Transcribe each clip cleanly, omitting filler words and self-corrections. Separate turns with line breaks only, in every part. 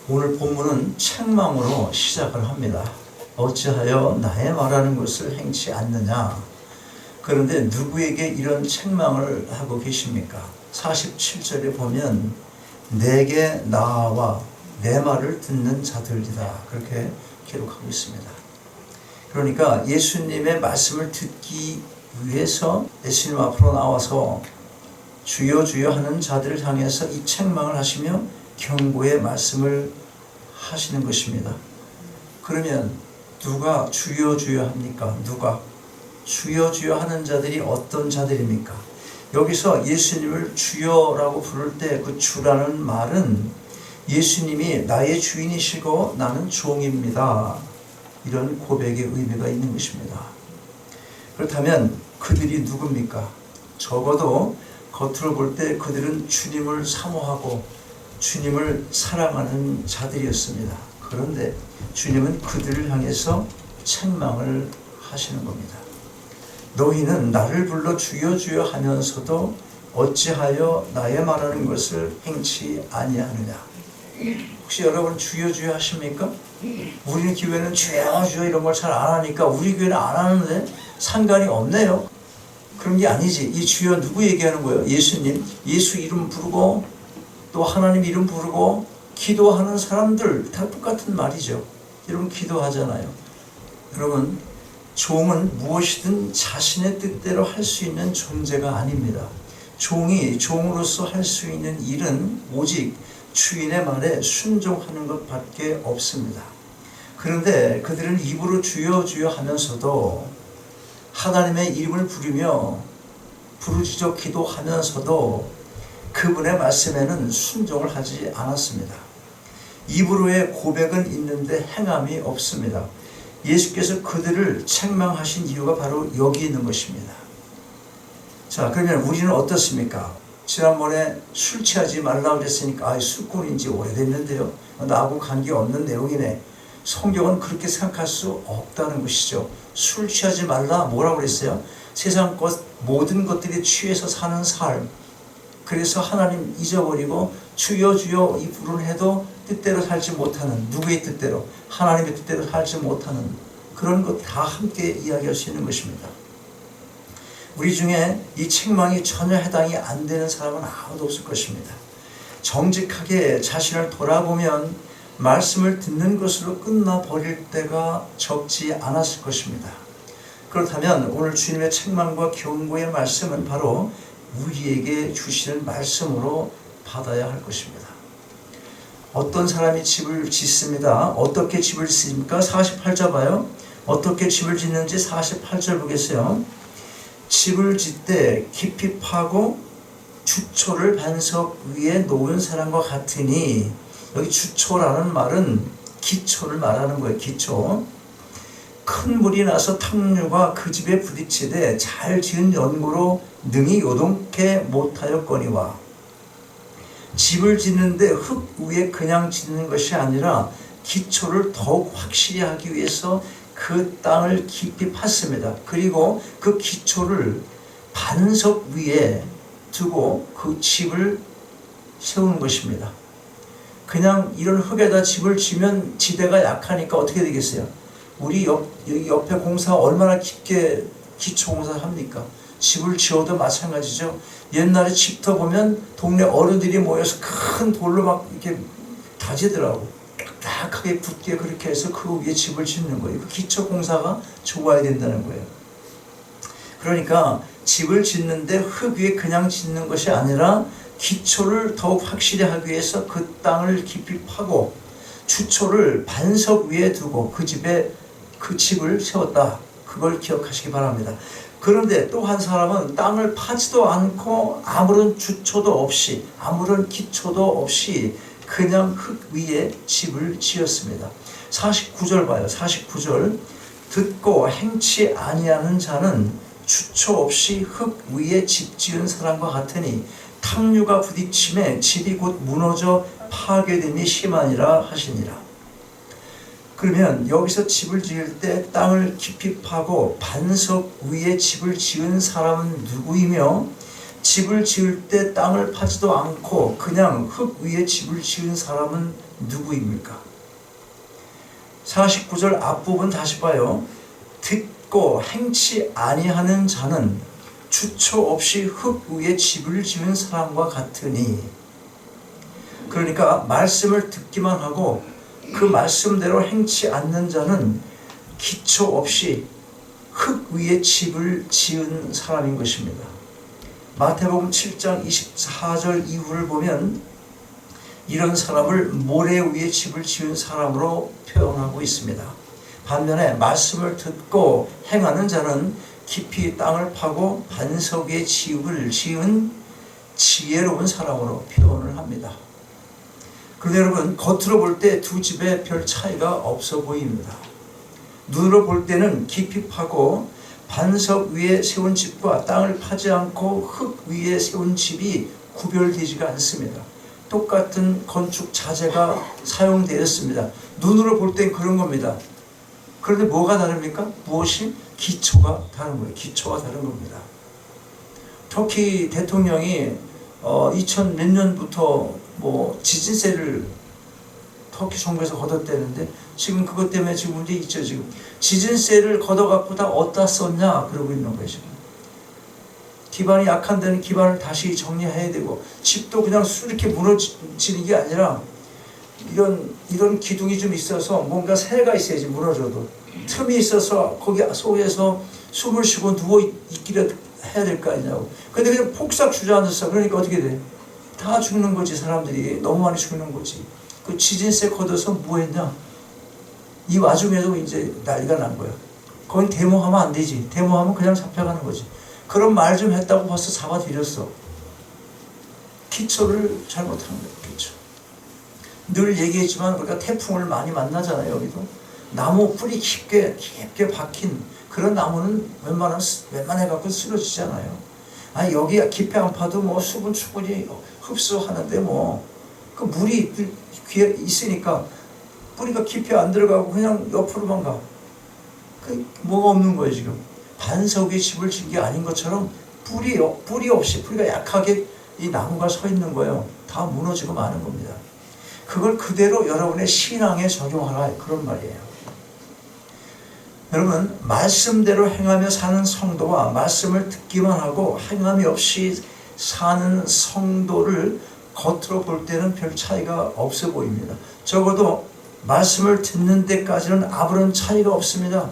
오늘 본문은 책망으로 시작을 합니다. 어찌하여 나의 말하는 것을 행치 않느냐. 그런데 누구에게 이런 책망을 하고 계십니까? 47절에 보면 내게 나아와 내 말을 듣는 자들이다, 그렇게 기록하고 있습니다. 그러니까 예수님의 말씀을 듣기 위해서 예수님 앞으로 나와서 주여 주여 하는 자들을 향해서 이 책망을 하시며 경고의 말씀을 하시는 것입니다. 그러면 누가 주여 주여 합니까? 누가? 주여 주여 하는 자들이 어떤 자들입니까? 여기서 예수님을 주여라고 부를 때 그 주라는 말은 예수님이 나의 주인이시고 나는 종입니다, 이런 고백의 의미가 있는 것입니다. 그렇다면 그들이 누굽니까? 적어도 겉으로 볼 때 그들은 주님을 사모하고 주님을 사랑하는 자들이었습니다. 그런데 주님은 그들을 향해서 책망을 하시는 겁니다. 너희는 나를 불러 주여 주여 하면서도 어찌하여 나의 말하는 것을 행치 아니하느냐. 혹시 여러분 주여 주여 하십니까? 우리는 교회는 주여 주여 이런 걸 잘 안 하니까 우리 교회는 안 하는데 상관이 없네요. 그런 게 아니지. 이 주여 누구 얘기하는 거예요? 예수님. 예수 이름 부르고 또 하나님 이름 부르고 기도하는 사람들 다 똑같은 말이죠. 여러분 기도하잖아요. 여러분 종은 무엇이든 자신의 뜻대로 할 수 있는 존재가 아닙니다. 종이 종으로서 할 수 있는 일은 오직 주인의 말에 순종하는 것밖에 없습니다. 그런데 그들은 입으로 주여 주여 하면서도 하나님의 이름을 부르며 부르짖어 기도하면서도 그분의 말씀에는 순종을 하지 않았습니다. 입으로의 고백은 있는데 행함이 없습니다. 예수께서 그들을 책망하신 이유가 바로 여기 있는 것입니다. 자, 그러면 우리는 어떻습니까? 지난번에 술 취하지 말라고 그랬으니까 술꾼인지 오래됐는데요, 나하고 관계없는 내용이네. 성경은 그렇게 생각할 수 없다는 것이죠. 술 취하지 말라, 뭐라고 그랬어요? 세상 것 모든 것들이 취해서 사는 삶, 그래서 하나님 잊어버리고 주여 주여 이 부르는 해도 뜻대로 살지 못하는, 누구의 뜻대로? 하나님의 뜻대로 살지 못하는 그런 것 다 함께 이야기할 수 있는 것입니다. 우리 중에 이 책망이 전혀 해당이 안 되는 사람은 아무도 없을 것입니다. 정직하게 자신을 돌아보면 말씀을 듣는 것으로 끝나버릴 때가 적지 않았을 것입니다. 그렇다면 오늘 주님의 책망과 경고의 말씀은 바로 우리에게 주시는 말씀으로 받아야 할 것입니다. 어떤 사람이 집을 짓습니다. 어떻게 집을 짓습니까? 48절 봐요. 어떻게 집을 짓는지 48절 보겠어요. 집을 짓되 깊이 파고 주초를 반석 위에 놓은 사람과 같으니, 여기 주초라는 말은 기초를 말하는 거예요. 기초. 큰 물이 나서 탕류가 그 집에 부딪히되 잘 지은 연고로 능히 요동케 못하였거니와. 집을 짓는데 흙 위에 그냥 짓는 것이 아니라 기초를 더욱 확실히 하기 위해서 그 땅을 깊이 팠습니다. 그리고 그 기초를 반석 위에 두고 그 집을 세우는 것입니다. 그냥 이런 흙에다 집을 지면 지대가 약하니까 어떻게 되겠어요? 우리 옆에 공사 얼마나 깊게 기초 공사를 합니까? 집을 지어도 마찬가지죠. 옛날에 집터 보면 동네 어른들이 모여서 큰 돌로 막 이렇게 다지더라고. 딱딱하게 굳게 그렇게 해서 그 위에 집을 짓는 거예요. 그 기초 공사가 좋아야 된다는 거예요. 그러니까 집을 짓는데 흙 위에 그냥 짓는 것이 아니라 기초를 더욱 확실히 하기 위해서 그 땅을 깊이 파고 주초를 반석 위에 두고 그 집을 세웠다. 그걸 기억하시기 바랍니다. 그런데 또 한 사람은 땅을 파지도 않고 아무런 주초도 없이 아무런 기초도 없이 그냥 흙 위에 집을 지었습니다. 49절 봐요. 49절. 듣고 행치 아니하는 자는 주초 없이 흙 위에 집 지은 사람과 같으니 탕류가 부딪힘에 집이 곧 무너져 파괴됨이 심하니라 하시니라. 그러면 여기서 집을 지을 때 땅을 깊이 파고 반석 위에 집을 지은 사람은 누구이며 집을 지을 때 땅을 파지도 않고 그냥 흙 위에 집을 지은 사람은 누구입니까? 49절 앞부분 다시 봐요. 듣고 행치 아니하는 자는 주초 없이 흙 위에 집을 지은 사람과 같으니, 그러니까 말씀을 듣기만 하고 그 말씀대로 행치 않는 자는 기초 없이 흙 위에 집을 지은 사람인 것입니다. 마태복음 7장 24절 이후를 보면 이런 사람을 모래 위에 집을 지은 사람으로 표현하고 있습니다. 반면에 말씀을 듣고 행하는 자는 깊이 땅을 파고 반석 위에 집을 지은 지혜로운 사람으로 표현을 합니다. 그런데 여러분, 겉으로 볼 때 두 집에 별 차이가 없어 보입니다. 눈으로 볼 때는 깊이 파고 반석 위에 세운 집과 땅을 파지 않고 흙 위에 세운 집이 구별되지가 않습니다. 똑같은 건축 자재가 사용되었습니다. 눈으로 볼 땐 그런 겁니다. 그런데 뭐가 다릅니까? 무엇이? 기초가 다른 거예요. 기초가 다른 겁니다. 터키 대통령이 2000 몇 년부터 지진세를 터키 정부에서 걷었대는데, 지금 그것 때문에 지금 문제 있죠. 지금 지진세를 걷어갖고 다 어디다 썼냐 그러고 있는 거예요. 지금 기반이 약한 데는 기반을 다시 정리해야 되고, 집도 그냥 이렇게 무너지는 게 아니라 이런 기둥이 좀 있어서 뭔가 새가 있어야지, 무너져도 틈이 있어서 거기 속에서 숨을 쉬고 누워 있기를 해야 될 거 아니냐고. 근데 그냥 폭삭 주저앉았어. 그러니까 어떻게 돼? 다 죽는 거지. 사람들이 너무 많이 죽는 거지. 그 지진세 걷어서 뭐 했냐? 이 와중에도 이제 난리가 난 거야. 거긴 데모하면 안 되지. 데모하면 그냥 잡혀가는 거지. 그런 말 좀 했다고 벌써 잡아들였어. 기초를 잘못한 거예요. 기초. 늘 얘기했지만 우리가 태풍을 많이 만나잖아요. 여기도 나무 뿌리 깊게 박힌 그런 나무는 웬만해갖고 쓰러지잖아요. 아니 여기 깊이 안 파도 수분 충분히 흡수하는데 그 물이 귀에 있으니까 뿌리가 깊이 안 들어가고 그냥 옆으로만 가. 뭐가 없는 거예요. 지금 반석 위에 집을 진 게 아닌 것처럼 뿌리 없이, 뿌리가 약하게 이 나무가 서 있는 거예요. 다 무너지고 마는 겁니다. 그걸 그대로 여러분의 신앙에 적용하라, 그런 말이에요. 여러분, 말씀대로 행하며 사는 성도와 말씀을 듣기만 하고 행함이 없이 사는 성도를 겉으로 볼 때는 별 차이가 없어 보입니다. 적어도 말씀을 듣는 데까지는 아무런 차이가 없습니다.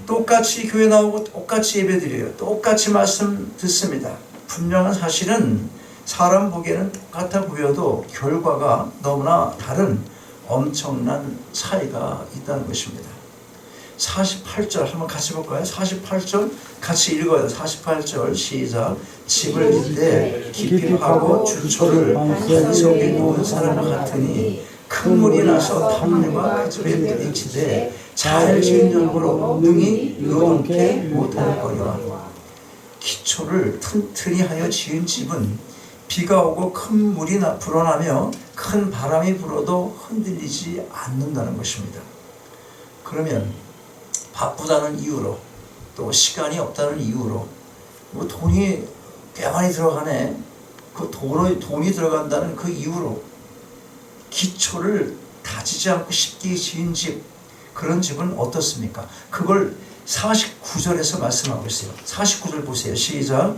똑같이 교회 나오고 똑같이 예배드려요. 똑같이 말씀 듣습니다. 분명한 사실은 사람 보기에는 똑같아 보여도 결과가 너무나 다른 엄청난 차이가 있다는 것입니다. 48절 한번 같이 볼까요? 48절 같이 읽어요. 48절 시작. 집을 짓되 깊이 파고 주초를 반석에 놓은 사람과 같으니 큰 물이 나서 탐류가 그 집에 부딪히되 잘 지은 연고로 능히 요동케 못할 거리와. 기초를 튼튼히 하여 지은 집은 비가 오고 큰 물이 불어나며 큰 바람이 불어도 흔들리지 않는다는 것입니다. 그러면 바쁘다는 이유로, 또 시간이 없다는 이유로, 돈이 꽤 많이 들어가네, 그 돈이 들어간다는 그 이유로 기초를 다지지 않고 쉽게 지은 집, 그런 집은 어떻습니까? 그걸 49절에서 말씀하고 있어요. 49절 보세요. 시작.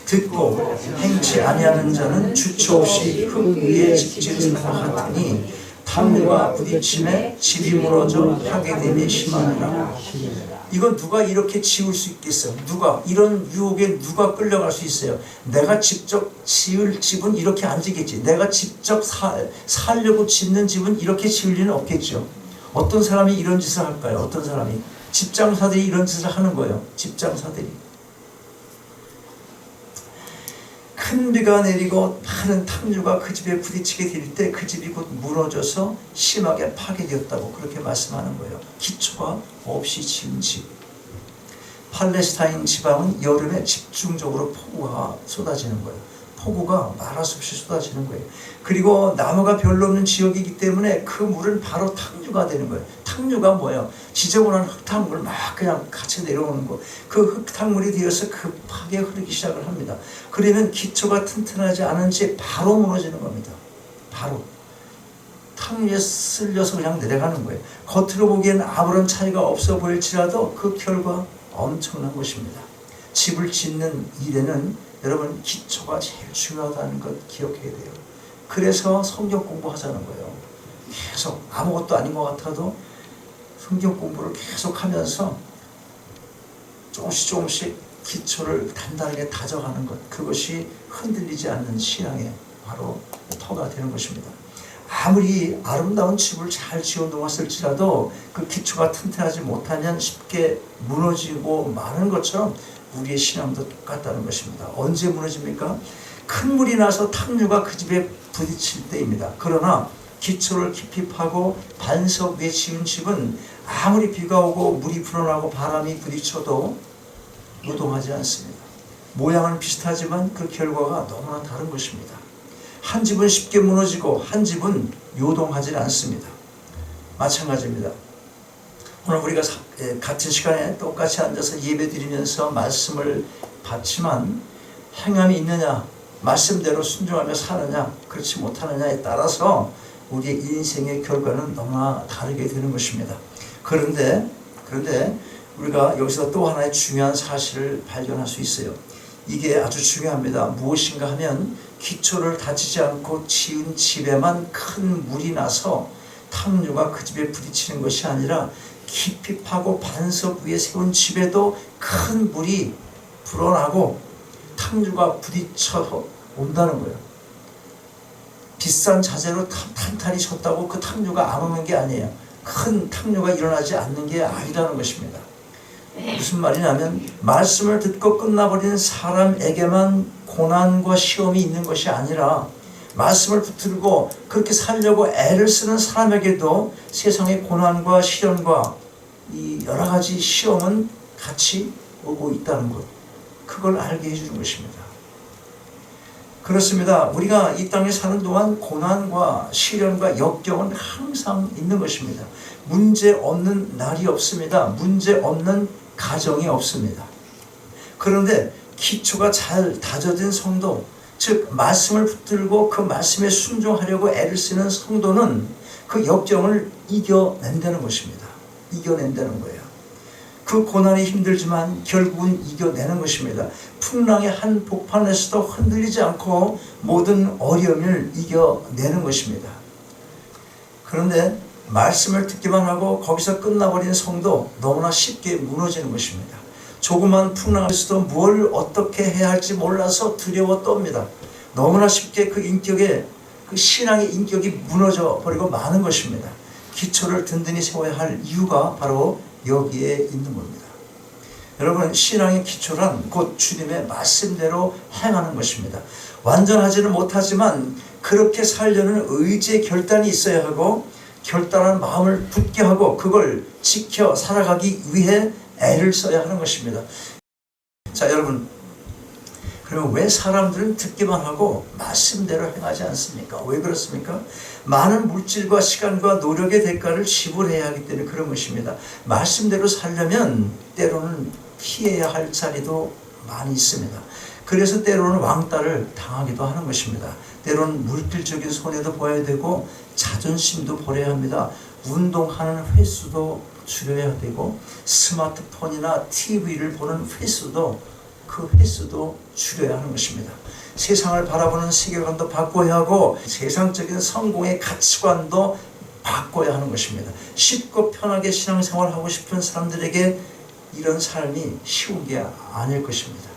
듣고 행치 아니하는 자는 주초 없이 흙 위에 집 지은 사람 같으니 탐류가 부딪힘에 집이 무너져 파괴됨이 심하니라. 이건 누가 이렇게 지을 수 있겠어? 누가 이런 유혹에 누가 끌려갈 수 있어요? 내가 직접 지을 집은 이렇게 안 지겠지. 내가 직접 살려고 짓는 집은 이렇게 지을 리는 없겠죠. 어떤 사람이 이런 짓을 할까요? 어떤 사람이? 집장사들이 이런 짓을 하는 거예요. 집장사들이. 큰 비가 내리고 많은 탐류가 그 집에 부딪히게 될 때 그 집이 곧 무너져서 심하게 파괴되었다고 그렇게 말씀하는 거예요. 기초가 없이 지은 집. 팔레스타인 지방은 여름에 집중적으로 폭우가 쏟아지는 거예요. 폭우가 말할 수 없이 쏟아지는 거예요. 그리고 나무가 별로 없는 지역이기 때문에 그 물은 바로 탕류가 되는 거예요. 탕류가 뭐예요? 지저분한 흙탕물 막 그냥 같이 내려오는 거. 그 흙탕물이 되어서 급하게 흐르기 시작을 합니다. 그러면 기초가 튼튼하지 않은지 바로 무너지는 겁니다. 바로. 탕류에 쓸려서 그냥 내려가는 거예요. 겉으로 보기엔 아무런 차이가 없어 보일지라도 그 결과 엄청난 것입니다. 집을 짓는 일에는 여러분 기초가 제일 중요하다는 것 기억해야 돼요. 그래서 성경 공부하자는 거예요. 계속 아무것도 아닌 것 같아도 성경 공부를 계속 하면서 조금씩 기초를 단단하게 다져가는 것, 그것이 흔들리지 않는 신앙의 바로 터가 되는 것입니다. 아무리 아름다운 집을 잘 지어 놓았을지라도 그 기초가 튼튼하지 못하면 쉽게 무너지고 마는 것처럼 우리의 신앙도 똑같다는 것입니다. 언제 무너집니까? 큰 물이 나서 탕류가 그 집에 부딪힐 때입니다. 그러나 기초를 깊이 파고 반석 위에 지은 집은 아무리 비가 오고 물이 불어나고 바람이 부딪혀도 요동하지 않습니다. 모양은 비슷하지만 그 결과가 너무나 다른 것입니다. 한 집은 쉽게 무너지고 한 집은 요동하지 않습니다. 마찬가지입니다. 오늘 우리가 같은 시간에 똑같이 앉아서 예배드리면서 말씀을 받지만 행함이 있느냐, 말씀대로 순종하며 사느냐, 그렇지 못하느냐에 따라서 우리의 인생의 결과는 너무나 다르게 되는 것입니다. 그런데 우리가 여기서 또 하나의 중요한 사실을 발견할 수 있어요. 이게 아주 중요합니다. 무엇인가 하면 기초를 다지지 않고 지은 집에만 큰 물이 나서 탕류가 그 집에 부딪히는 것이 아니라 깊이 파고 반석 위에 세운 집에도 큰 물이 불어나고 탕류가 부딪혀 온다는 거예요. 비싼 자재로 탄탄히 쳤다고 그 탕류가 안 오는 게 아니에요. 큰 탕류가 일어나지 않는 게 아니라는 것입니다. 무슨 말이냐면 말씀을 듣고 끝나버리는 사람에게만 고난과 시험이 있는 것이 아니라 말씀을 붙들고 그렇게 살려고 애를 쓰는 사람에게도 세상의 고난과 시련과 이 여러 가지 시험은 같이 오고 있다는 것, 그걸 알게 해주는 것입니다. 그렇습니다. 우리가 이 땅에 사는 동안 고난과 시련과 역경은 항상 있는 것입니다. 문제 없는 날이 없습니다. 문제 없는 가정이 없습니다. 그런데 기초가 잘 다져진 성도, 즉 말씀을 붙들고 그 말씀에 순종하려고 애를 쓰는 성도는 그 역경을 이겨낸다는 것입니다. 이겨낸다는 거예요. 그 고난이 힘들지만 결국은 이겨내는 것입니다. 풍랑의 한 복판에서도 흔들리지 않고 모든 어려움을 이겨내는 것입니다. 그런데 말씀을 듣기만 하고 거기서 끝나버린 성도 너무나 쉽게 무너지는 것입니다. 조그만 풍랑에서도 뭘 어떻게 해야 할지 몰라서 두려워 떱니다. 너무나 쉽게 그 인격의, 그 신앙의 인격이 무너져 버리고 마는 것입니다. 기초를 든든히 세워야 할 이유가 바로 여기에 있는 겁니다. 여러분, 신앙의 기초란 곧 주님의 말씀대로 행하는 것입니다. 완전하지는 못하지만 그렇게 살려는 의지의 결단이 있어야 하고 결단한 마음을 굳게 하고 그걸 지켜 살아가기 위해 애를 써야 하는 것입니다. 자, 여러분, 그러면 왜 사람들은 듣기만 하고 말씀대로 행하지 않습니까? 왜 그렇습니까? 많은 물질과 시간과 노력의 대가를 지불해야 하기 때문에 그런 것입니다. 말씀대로 살려면 때로는 피해야 할 자리도 많이 있습니다. 그래서 때로는 왕따를 당하기도 하는 것입니다. 때로는 물질적인 손해도 보아야 되고 자존심도 버려야 합니다. 운동하는 횟수도 줄여야 되고 스마트폰이나 TV를 보는 횟수도 줄여야 하는 것입니다. 세상을 바라보는 세계관도 바꿔야 하고 세상적인 성공의 가치관도 바꿔야 하는 것입니다. 쉽고 편하게 신앙생활을 하고 싶은 사람들에게 이런 삶이 쉬운 게 아닐 것입니다.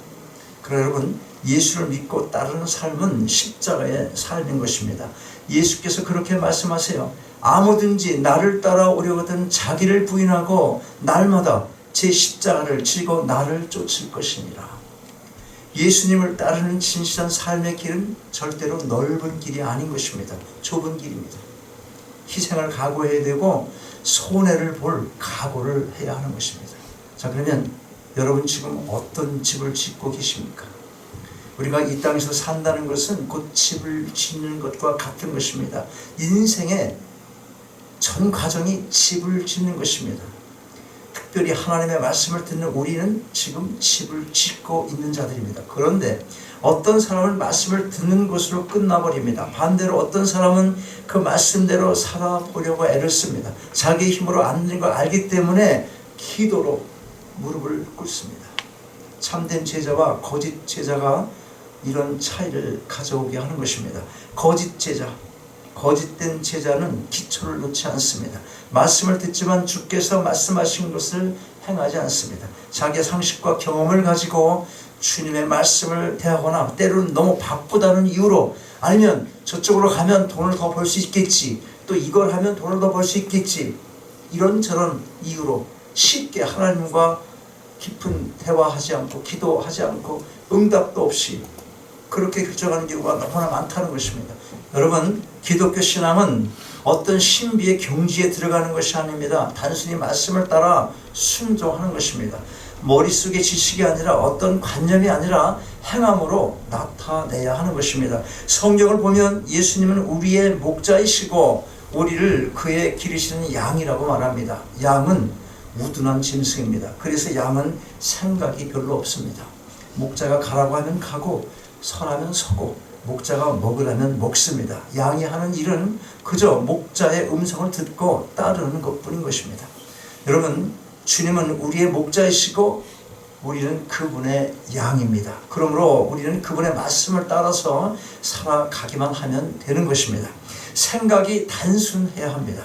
그러나 여러분, 예수를 믿고 따르는 삶은 십자가의 삶인 것입니다. 예수께서 그렇게 말씀하세요. 아무든지 나를 따라오려거든 자기를 부인하고 날마다 제 십자가를 지고 나를 쫓을 것이니라. 예수님을 따르는 진실한 삶의 길은 절대로 넓은 길이 아닌 것입니다. 좁은 길입니다. 희생을 각오해야 되고 손해를 볼 각오를 해야 하는 것입니다. 자, 그러면 여러분 지금 어떤 집을 짓고 계십니까? 우리가 이 땅에서 산다는 것은 곧 집을 짓는 것과 같은 것입니다. 인생의 전 가정이 집을 짓는 것입니다. 특별히 하나님의 말씀을 듣는 우리는 지금 집을 짓고 있는 자들입니다. 그런데 어떤 사람은 말씀을 듣는 것으로 끝나버립니다. 반대로 어떤 사람은 그 말씀대로 살아보려고 애를 씁니다. 자기 힘으로 안 되는 걸 알기 때문에 기도로 무릎을 꿇습니다. 참된 제자와 거짓 제자가 이런 차이를 가져오게 하는 것입니다. 거짓 제자, 거짓된 제자는 기초를 놓지 않습니다. 말씀을 듣지만 주께서 말씀하신 것을 행하지 않습니다. 자기의 상식과 경험을 가지고 주님의 말씀을 대하거나 때로는 너무 바쁘다는 이유로, 아니면 저쪽으로 가면 돈을 더 벌 수 있겠지, 또 이걸 하면 돈을 더 벌 수 있겠지, 이런저런 이유로 쉽게 하나님과 깊은 대화하지 않고 기도하지 않고 응답도 없이 그렇게 결정하는 경우가 너무나 많다는 것입니다. 여러분, 기독교 신앙은 어떤 신비의 경지에 들어가는 것이 아닙니다. 단순히 말씀을 따라 순종하는 것입니다. 머릿속의 지식이 아니라, 어떤 관념이 아니라 행함으로 나타내야 하는 것입니다. 성경을 보면 예수님은 우리의 목자이시고 우리를 그의 기르시는 양이라고 말합니다. 양은 우둔한 짐승입니다. 그래서 양은 생각이 별로 없습니다. 목자가 가라고 하면 가고 서라면 서고 목자가 먹으라면 먹습니다. 양이 하는 일은 그저 목자의 음성을 듣고 따르는 것뿐인 것입니다. 여러분, 주님은 우리의 목자이시고 우리는 그분의 양입니다. 그러므로 우리는 그분의 말씀을 따라서 살아가기만 하면 되는 것입니다. 생각이 단순해야 합니다.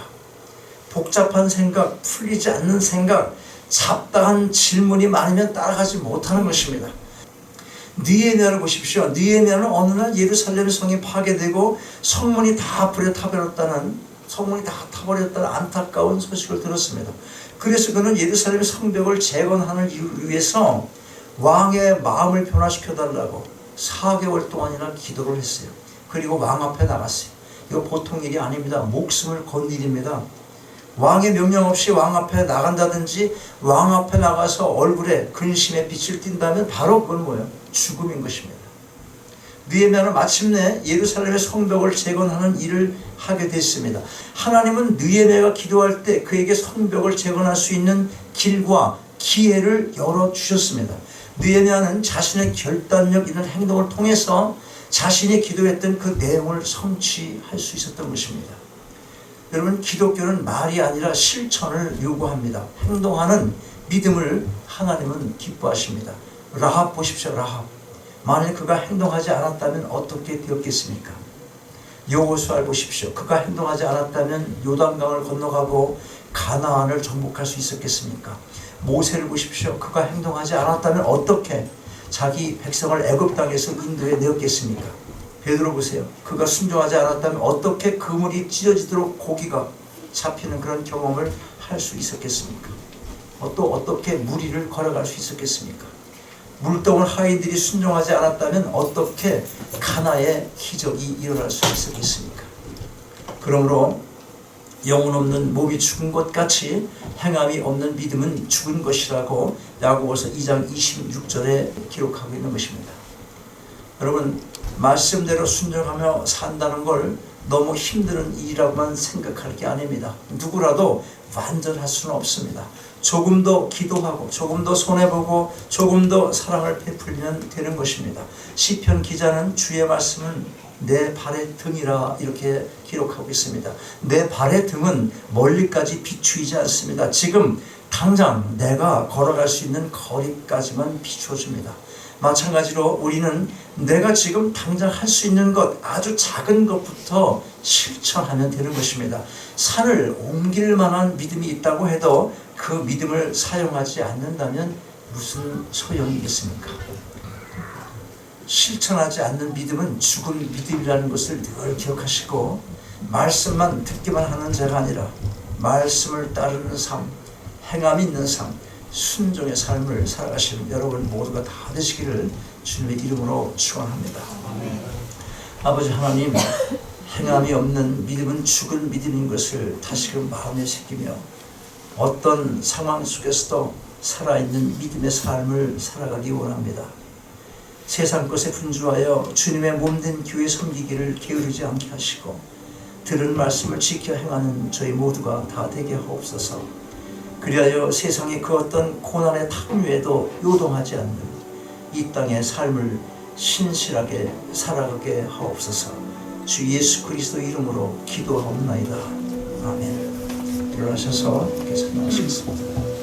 복잡한 생각, 풀리지 않는 생각, 잡다한 질문이 많으면 따라가지 못하는 것입니다. 느헤미야를 보십시오. 느헤미야는 어느 날 예루살렘 성이 파괴되고 성문이 다 불에 타버렸다는 안타까운 소식을 들었습니다. 그래서 그는 예루살렘 성벽을 재건하는 이유를 위해서 왕의 마음을 변화시켜달라고 4개월 동안이나 기도를 했어요. 그리고 왕 앞에 나갔어요. 이거 보통 일이 아닙니다. 목숨을 건 일입니다. 왕의 명령 없이 왕 앞에 나간다든지 왕 앞에 나가서 얼굴에 근심의 빛을 띈다면 바로 그건 뭐예요? 죽음인 것입니다. 느헤미야는 마침내 예루살렘의 성벽을 재건하는 일을 하게 됐습니다. 하나님은 느헤미야가 기도할 때 그에게 성벽을 재건할 수 있는 길과 기회를 열어주셨습니다. 느헤미야는 자신의 결단력 있는 행동을 통해서 자신이 기도했던 그 내용을 성취할 수 있었던 것입니다. 여러분, 기독교는 말이 아니라 실천을 요구합니다. 행동하는 믿음을 하나님은 기뻐하십니다. 라합 보십시오. 라합. 만일 그가 행동하지 않았다면 어떻게 되었겠습니까? 여호수아를 보십시오. 그가 행동하지 않았다면 요단강을 건너가고 가나안을 정복할 수 있었겠습니까? 모세를 보십시오. 그가 행동하지 않았다면 어떻게 자기 백성을 애굽 땅에서 인도해 내었겠습니까? 베드로 보세요. 그가 순종하지 않았다면 어떻게 그물이 찢어지도록 고기가 잡히는 그런 경험을 할 수 있었겠습니까? 또 어떻게 무리를 걸어갈 수 있었겠습니까? 물동을 하인들이 순종하지 않았다면 어떻게 가나의 기적이 일어날 수 있었겠습니까? 그러므로 영혼 없는 몸이 죽은 것 같이 행함이 없는 믿음은 죽은 것이라고 야고보서 2장 26절에 기록하고 있는 것입니다. 여러분, 말씀대로 순종하며 산다는 걸 너무 힘든 일이라고만 생각할 게 아닙니다. 누구라도 완전할 수는 없습니다. 조금 더 기도하고 조금 더 손해보고 조금 더 사랑을 베풀면 되는 것입니다. 시편 기자는 주의 말씀은 내 발의 등이라 이렇게 기록하고 있습니다. 내 발의 등은 멀리까지 비추이지 않습니다. 지금 당장 내가 걸어갈 수 있는 거리까지만 비추어줍니다. 마찬가지로 우리는 내가 지금 당장 할 수 있는 것, 아주 작은 것부터 실천하면 되는 것입니다. 산을 옮길 만한 믿음이 있다고 해도 그 믿음을 사용하지 않는다면 무슨 소용이겠습니까? 실천하지 않는 믿음은 죽은 믿음이라는 것을 늘 기억하시고, 말씀만 듣기만 하는 자가 아니라 말씀을 따르는 삶, 행함이 있는 삶, 순종의 삶을 살아가시는 여러분 모두가 다 되시기를 주님의 이름으로 축원합니다. 아버지 하나님, 행함이 없는 믿음은 죽은 믿음인 것을 다시금 마음에 새기며 어떤 상황 속에서도 살아있는 믿음의 삶을 살아가기 원합니다. 세상 것에 분주하여 주님의 몸된 교회 섬기기를 게으르지 않게 하시고, 들은 말씀을 지켜 행하는 저희 모두가 다 되게 하옵소서. 그리하여 세상의 그 어떤 고난의 탐유에도 요동하지 않는 이 땅의 삶을 신실하게 살아가게 하옵소서. 주 예수 그리스도 이름으로 기도하옵나이다. 아멘. 일어나셔서 계속 나오시겠습니다.